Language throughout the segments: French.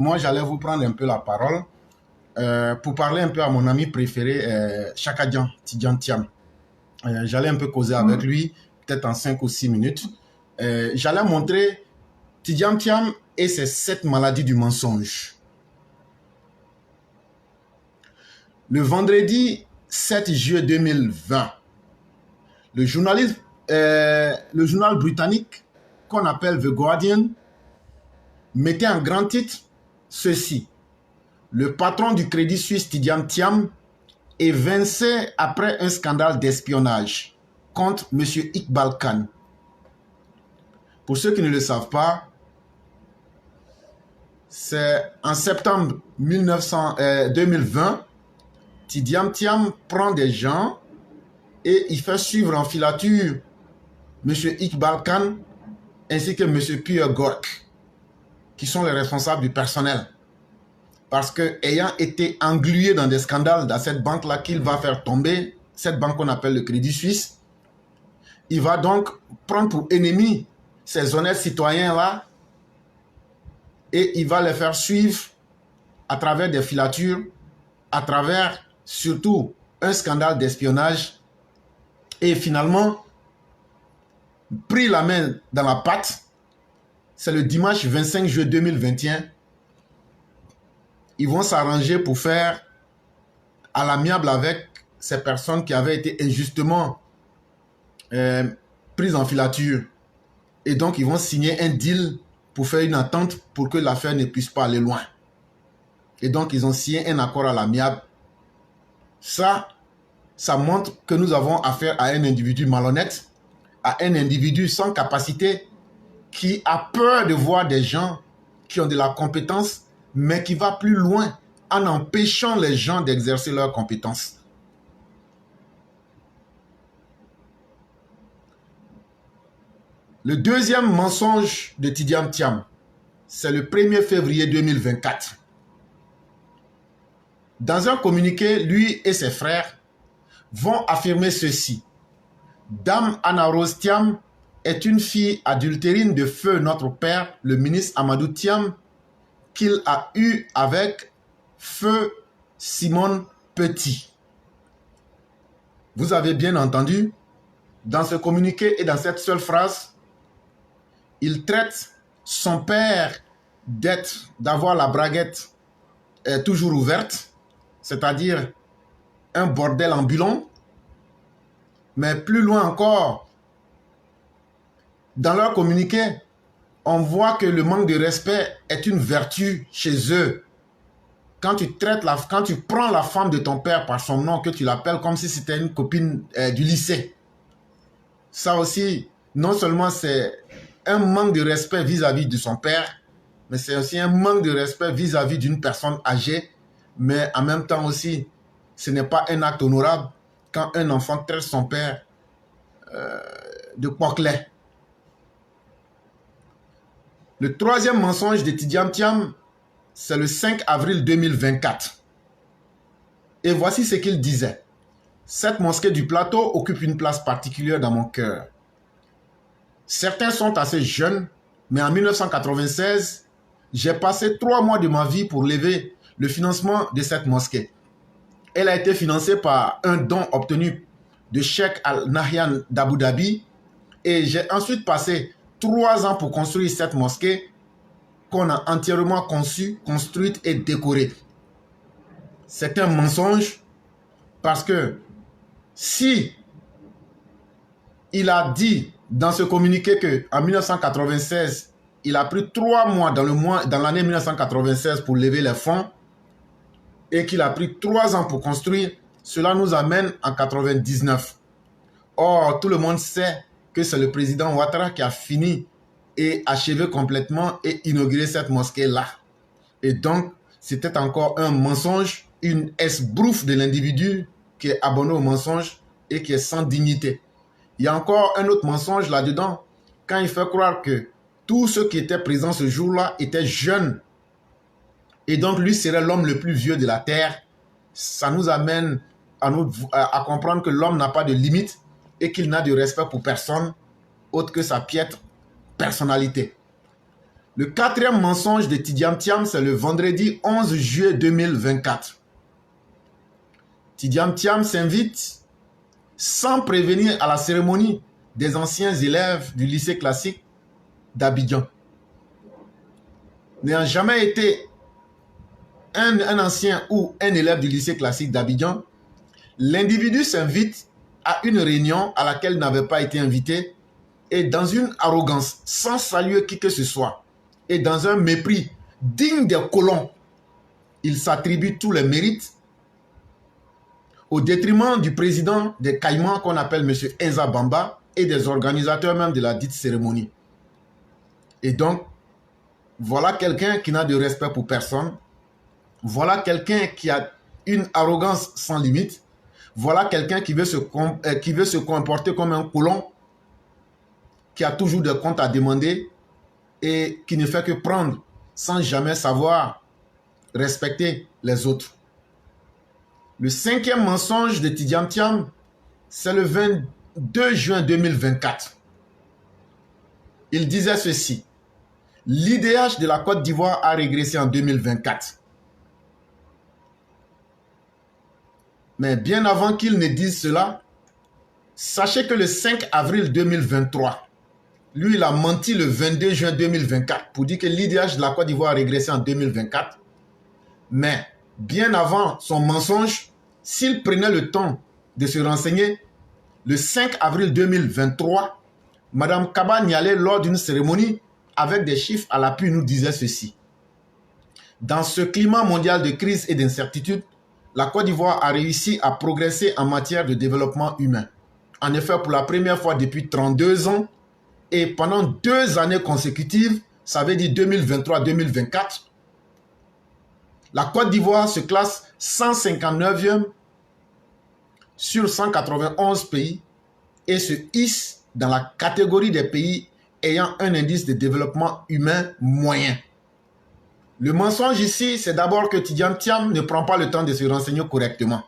Moi, j'allais vous prendre un peu la parole pour parler un peu à mon ami préféré, Chakadian, Tidjan Thiam. J'allais un peu causer avec lui, peut-être en 5 ou 6 minutes. J'allais montrer Tidjan Thiam et ses 7 maladies du mensonge. Le vendredi 7 juillet 2020, le journal britannique qu'on appelle The Guardian mettait en grand titre ceci: le patron du Crédit Suisse, Tidjan Thiam, est évincé après un scandale d'espionnage contre M. Iqbal Khan. Pour ceux qui ne le savent pas, c'est en septembre 2020, Tidjan Thiam prend des gens et il fait suivre en filature M. Iqbal Khan ainsi que M. Pierre Gork, qui sont les responsables du personnel. Parce que, ayant été englué dans des scandales dans cette banque-là qu'il va faire tomber, cette banque qu'on appelle le Crédit Suisse, il va donc prendre pour ennemi ces honnêtes citoyens-là et il va les faire suivre à travers des filatures, à travers surtout un scandale d'espionnage, et finalement, pris la main dans la pâte. C'est le dimanche 25 juillet 2021. Ils vont s'arranger pour faire à l'amiable avec ces personnes qui avaient été injustement prises en filature. Et donc, ils vont signer un deal pour faire une entente pour que l'affaire ne puisse pas aller loin. Et donc, ils ont signé un accord à l'amiable. Ça montre que nous avons affaire à un individu malhonnête, à un individu sans capacité, qui a peur de voir des gens qui ont de la compétence, mais qui va plus loin en empêchant les gens d'exercer leurs compétences. Le deuxième mensonge de Tidjan Thiam, c'est le 1er février 2024. Dans un communiqué, lui et ses frères vont affirmer ceci: Dame Anna Rose Thiam est une fille adultérine de feu notre père, le ministre Amadou Thiam, qu'il a eu avec feu Simone Petit. Vous avez bien entendu, dans ce communiqué et dans cette seule phrase, il traite son père d'avoir la braguette toujours ouverte, c'est-à-dire un bordel ambulant. Mais plus loin encore, dans leur communiqué, on voit que le manque de respect est une vertu chez eux. Quand tu prends la femme de ton père par son nom, que tu l'appelles comme si c'était une copine du lycée, ça aussi, non seulement c'est un manque de respect vis-à-vis de son père, mais c'est aussi un manque de respect vis-à-vis d'une personne âgée, mais en même temps aussi, ce n'est pas un acte honorable quand un enfant traite son père de poclet. Le troisième mensonge de Tidjan Thiam, c'est le 5 avril 2024. Et voici ce qu'il disait: cette mosquée du plateau occupe une place particulière dans mon cœur. Certains sont assez jeunes, mais en 1996, j'ai passé 3 mois de ma vie pour lever le financement de cette mosquée. Elle a été financée par un don obtenu de Sheikh Al Nahyan d'Abu Dhabi, et j'ai ensuite passé 3 ans pour construire cette mosquée qu'on a entièrement conçue, construite et décorée. C'est un mensonge parce que si il a dit dans ce communiqué qu'en 1996, il a pris 3 mois dans l'année 1996 pour lever les fonds et qu'il a pris 3 ans pour construire, cela nous amène en 1999. Or, tout le monde sait que c'est le président Ouattara qui a fini et achevé complètement et inauguré cette mosquée-là. Et donc, c'était encore un mensonge, une esbrouffe de l'individu qui est abonné au mensonge et qui est sans dignité. Il y a encore un autre mensonge là-dedans, quand il fait croire que tous ceux qui étaient présents ce jour-là étaient jeunes. Et donc, lui serait l'homme le plus vieux de la terre. Ça nous amène à comprendre que l'homme n'a pas de limite et qu'il n'a de respect pour personne, autre que sa piètre personnalité. Le quatrième mensonge de Tidiane Thiam, c'est le vendredi 11 juillet 2024. Tidiane Thiam s'invite sans prévenir à la cérémonie des anciens élèves du lycée classique d'Abidjan. N'ayant jamais été un ancien ou un élève du lycée classique d'Abidjan, l'individu s'invite à une réunion à laquelle il n'avait pas été invité et dans une arrogance, sans saluer qui que ce soit, et dans un mépris digne des colons, il s'attribue tous les mérites au détriment du président des Caïmans qu'on appelle M. Enza Bamba et des organisateurs même de la dite cérémonie. Et donc, voilà quelqu'un qui n'a de respect pour personne. Voilà quelqu'un qui a une arrogance sans limite. Voilà quelqu'un qui veut se comporter comme un colon, qui a toujours des comptes à demander et qui ne fait que prendre sans jamais savoir respecter les autres. Le cinquième mensonge de Tidiane Thiam, c'est le 22 juin 2024. Il disait ceci: l'IDH de la Côte d'Ivoire a régressé en 2024. Mais bien avant qu'il ne dise cela, sachez que le 5 avril 2023, lui, il a menti le 22 juin 2024 pour dire que l'IDH de la Côte d'Ivoire a régressé en 2024. Mais bien avant son mensonge, s'il prenait le temps de se renseigner, le 5 avril 2023, Mme Kaba Nialé, lors d'une cérémonie, avec des chiffres à l'appui, nous disait ceci: dans ce climat mondial de crise et d'incertitude, la Côte d'Ivoire a réussi à progresser en matière de développement humain. En effet, pour la première fois depuis 32 ans, et pendant 2 années consécutives, ça veut dire 2023-2024, la Côte d'Ivoire se classe 159e sur 191 pays et se hisse dans la catégorie des pays ayant un indice de développement humain moyen. Le mensonge ici, c'est d'abord que Tidiane Thiam ne prend pas le temps de se renseigner correctement.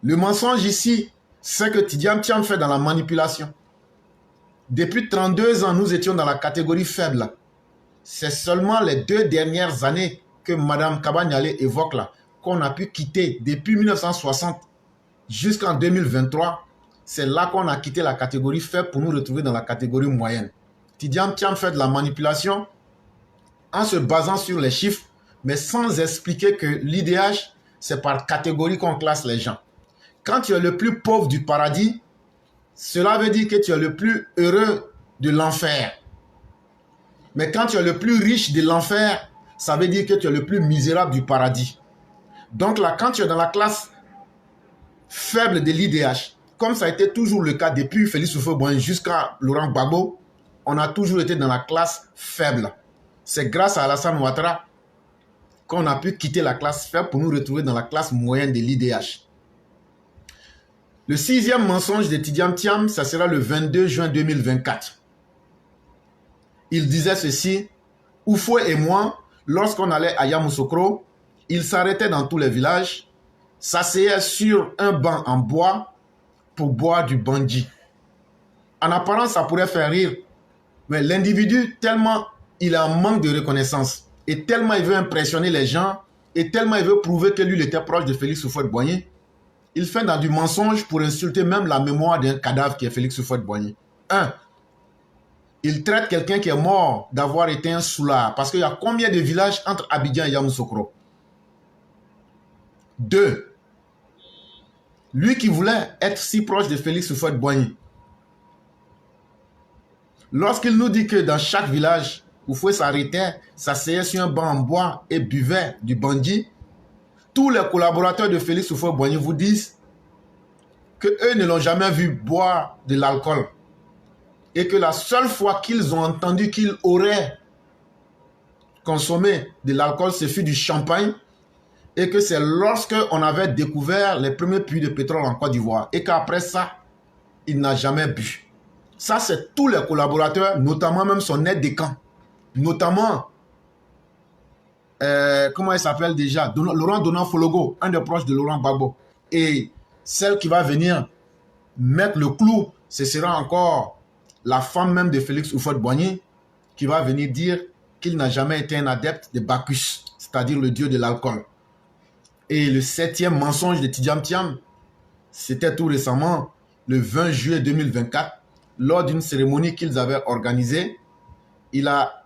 Le mensonge ici, c'est que Tidiane Thiam fait dans la manipulation. Depuis 32 ans, nous étions dans la catégorie faible. C'est seulement les 2 dernières années que Mme Kaba Nialé évoque là, qu'on a pu quitter depuis 1960 jusqu'en 2023. C'est là qu'on a quitté la catégorie faible pour nous retrouver dans la catégorie moyenne. Tidiane Thiam fait de la manipulation en se basant sur les chiffres, mais sans expliquer que l'IDH, c'est par catégorie qu'on classe les gens. Quand tu es le plus pauvre du paradis, cela veut dire que tu es le plus heureux de l'enfer. Mais quand tu es le plus riche de l'enfer, ça veut dire que tu es le plus misérable du paradis. Donc là, quand tu es dans la classe faible de l'IDH, comme ça a été toujours le cas depuis Félix Houphouët-Boigny jusqu'à Laurent Gbagbo, on a toujours été dans la classe faible. C'est grâce à Alassane Ouattara qu'on a pu quitter la classe faible pour nous retrouver dans la classe moyenne de l'IDH. Le 6e mensonge de Tidiane Thiam, ça sera le 22 juin 2024. Il disait ceci: Houphouët et moi, lorsqu'on allait à Yamoussoukro, il s'arrêtait dans tous les villages, s'asseyait sur un banc en bois pour boire du bandji. En apparence, ça pourrait faire rire, mais l'individu, tellement il a un manque de reconnaissance, et tellement il veut impressionner les gens, et tellement il veut prouver que lui, il était proche de Félix Houphouët-Boigny, il fait dans du mensonge pour insulter même la mémoire d'un cadavre qui est Félix Houphouët-Boigny. 1. Il traite quelqu'un qui est mort d'avoir été un soulard, parce qu'il y a combien de villages entre Abidjan et Yamoussoukro? 2. Lui qui voulait être si proche de Félix Houphouët-Boigny, lorsqu'il nous dit que dans chaque village, Houphouët s'arrêtait, s'asseyait sur un banc en bois et buvait du bandji, tous les collaborateurs de Félix Houphouët-Boigny vous disent qu'eux ne l'ont jamais vu boire de l'alcool et que la seule fois qu'ils ont entendu qu'il aurait consommé de l'alcool, ce fut du champagne, et que c'est lorsque on avait découvert les premiers puits de pétrole en Côte d'Ivoire et qu'après ça, il n'a jamais bu. Ça, c'est tous les collaborateurs, notamment même son aide de camp, notamment, comment il s'appelle déjà, Laurent Donan-Fologo, un des proches de Laurent Gbagbo. Et celle qui va venir mettre le clou, ce sera encore la femme même de Félix Houphouët-Boigny, qui va venir dire qu'il n'a jamais été un adepte de Bacchus, c'est-à-dire le dieu de l'alcool. Et le 7e mensonge de Tidjam Thiam, c'était tout récemment, le 20 juillet 2024, lors d'une cérémonie qu'ils avaient organisée. Il a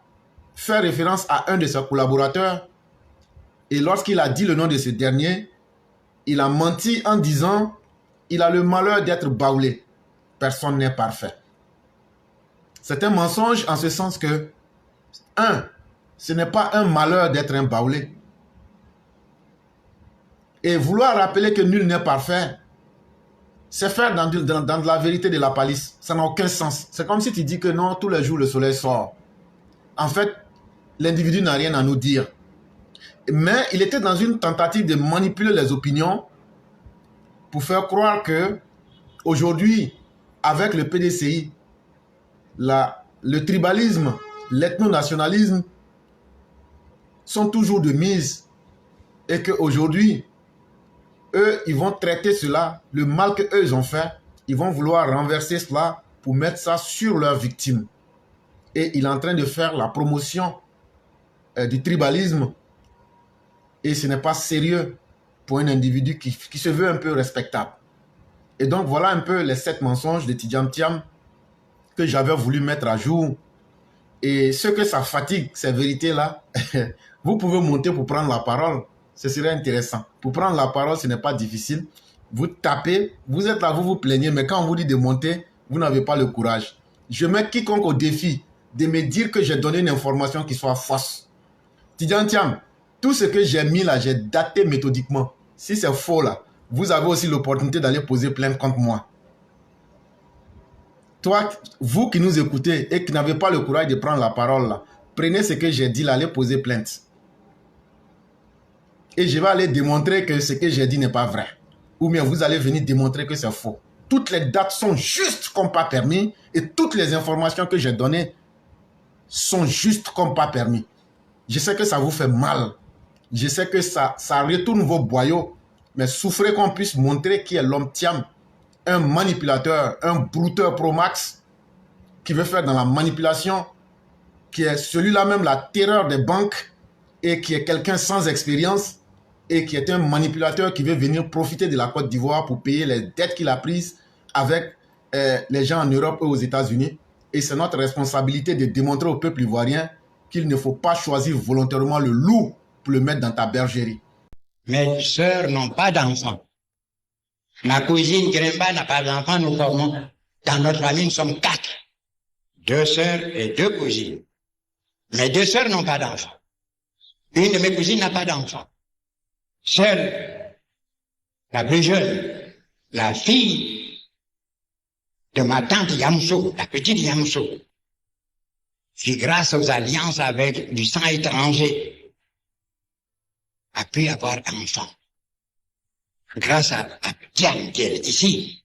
fait référence à un de ses collaborateurs et lorsqu'il a dit le nom de ce dernier, il a menti en disant « Il a le malheur d'être baoulé. Personne n'est parfait. » C'est un mensonge en ce sens que, ce n'est pas un malheur d'être un baoulé. Et vouloir rappeler que nul n'est parfait, c'est faire dans la vérité de la palisse. Ça n'a aucun sens. C'est comme si tu dis que non, tous les jours le soleil sort. En fait, l'individu n'a rien à nous dire. Mais il était dans une tentative de manipuler les opinions pour faire croire que aujourd'hui, avec le PDCI, le tribalisme, l'ethno-nationalisme sont toujours de mise et qu'aujourd'hui, eux, ils vont traiter cela, le mal qu'eux ils ont fait, ils vont vouloir renverser cela pour mettre ça sur leurs victimes. Et il est en train de faire la promotion du tribalisme et ce n'est pas sérieux pour un individu qui se veut un peu respectable. Et donc voilà un peu les 7 mensonges de Tidjam Thiam que j'avais voulu mettre à jour. Et ce que ça fatigue, ces vérités-là, vous pouvez monter pour prendre la parole. Ce serait intéressant. Pour prendre la parole, ce n'est pas difficile. Vous tapez, vous êtes là, vous vous plaignez, mais quand on vous dit de monter, vous n'avez pas le courage. Je mets quiconque au défi de me dire que j'ai donné une information qui soit fausse. Tidjam Thiam, tout ce que j'ai mis là, j'ai daté méthodiquement. Si c'est faux là, vous avez aussi l'opportunité d'aller poser plainte contre moi. Toi, vous qui nous écoutez et qui n'avez pas le courage de prendre la parole là, prenez ce que j'ai dit là, allez poser plainte. Et je vais aller démontrer que ce que j'ai dit n'est pas vrai. Ou bien vous allez venir démontrer que c'est faux. Toutes les dates sont justes comme pas permis et toutes les informations que j'ai données sont justes comme pas permis. Je sais que ça vous fait mal. Je sais que ça retourne vos boyaux. Mais souffrez qu'on puisse montrer qui est l'homme Thiam. Un manipulateur, un brouteur pro max qui veut faire dans la manipulation, qui est celui-là même la terreur des banques et qui est quelqu'un sans expérience et qui est un manipulateur qui veut venir profiter de la Côte d'Ivoire pour payer les dettes qu'il a prises avec les gens en Europe et aux États-Unis. Et c'est notre responsabilité de démontrer au peuple ivoirien qu'il ne faut pas choisir volontairement le loup pour le mettre dans ta bergerie. Mes sœurs n'ont pas d'enfants. Ma cousine Gremba n'a pas d'enfants, nous formons. Dans notre famille, nous sommes 4. 2 sœurs et 2 cousines. Mes 2 sœurs n'ont pas d'enfants. Une de mes cousines n'a pas d'enfants. Seule, la plus jeune, la fille de ma tante Yamso, la petite Yamso, qui grâce aux alliances avec du sang étranger, a pu avoir enfant. Grâce à Diane qui est ici.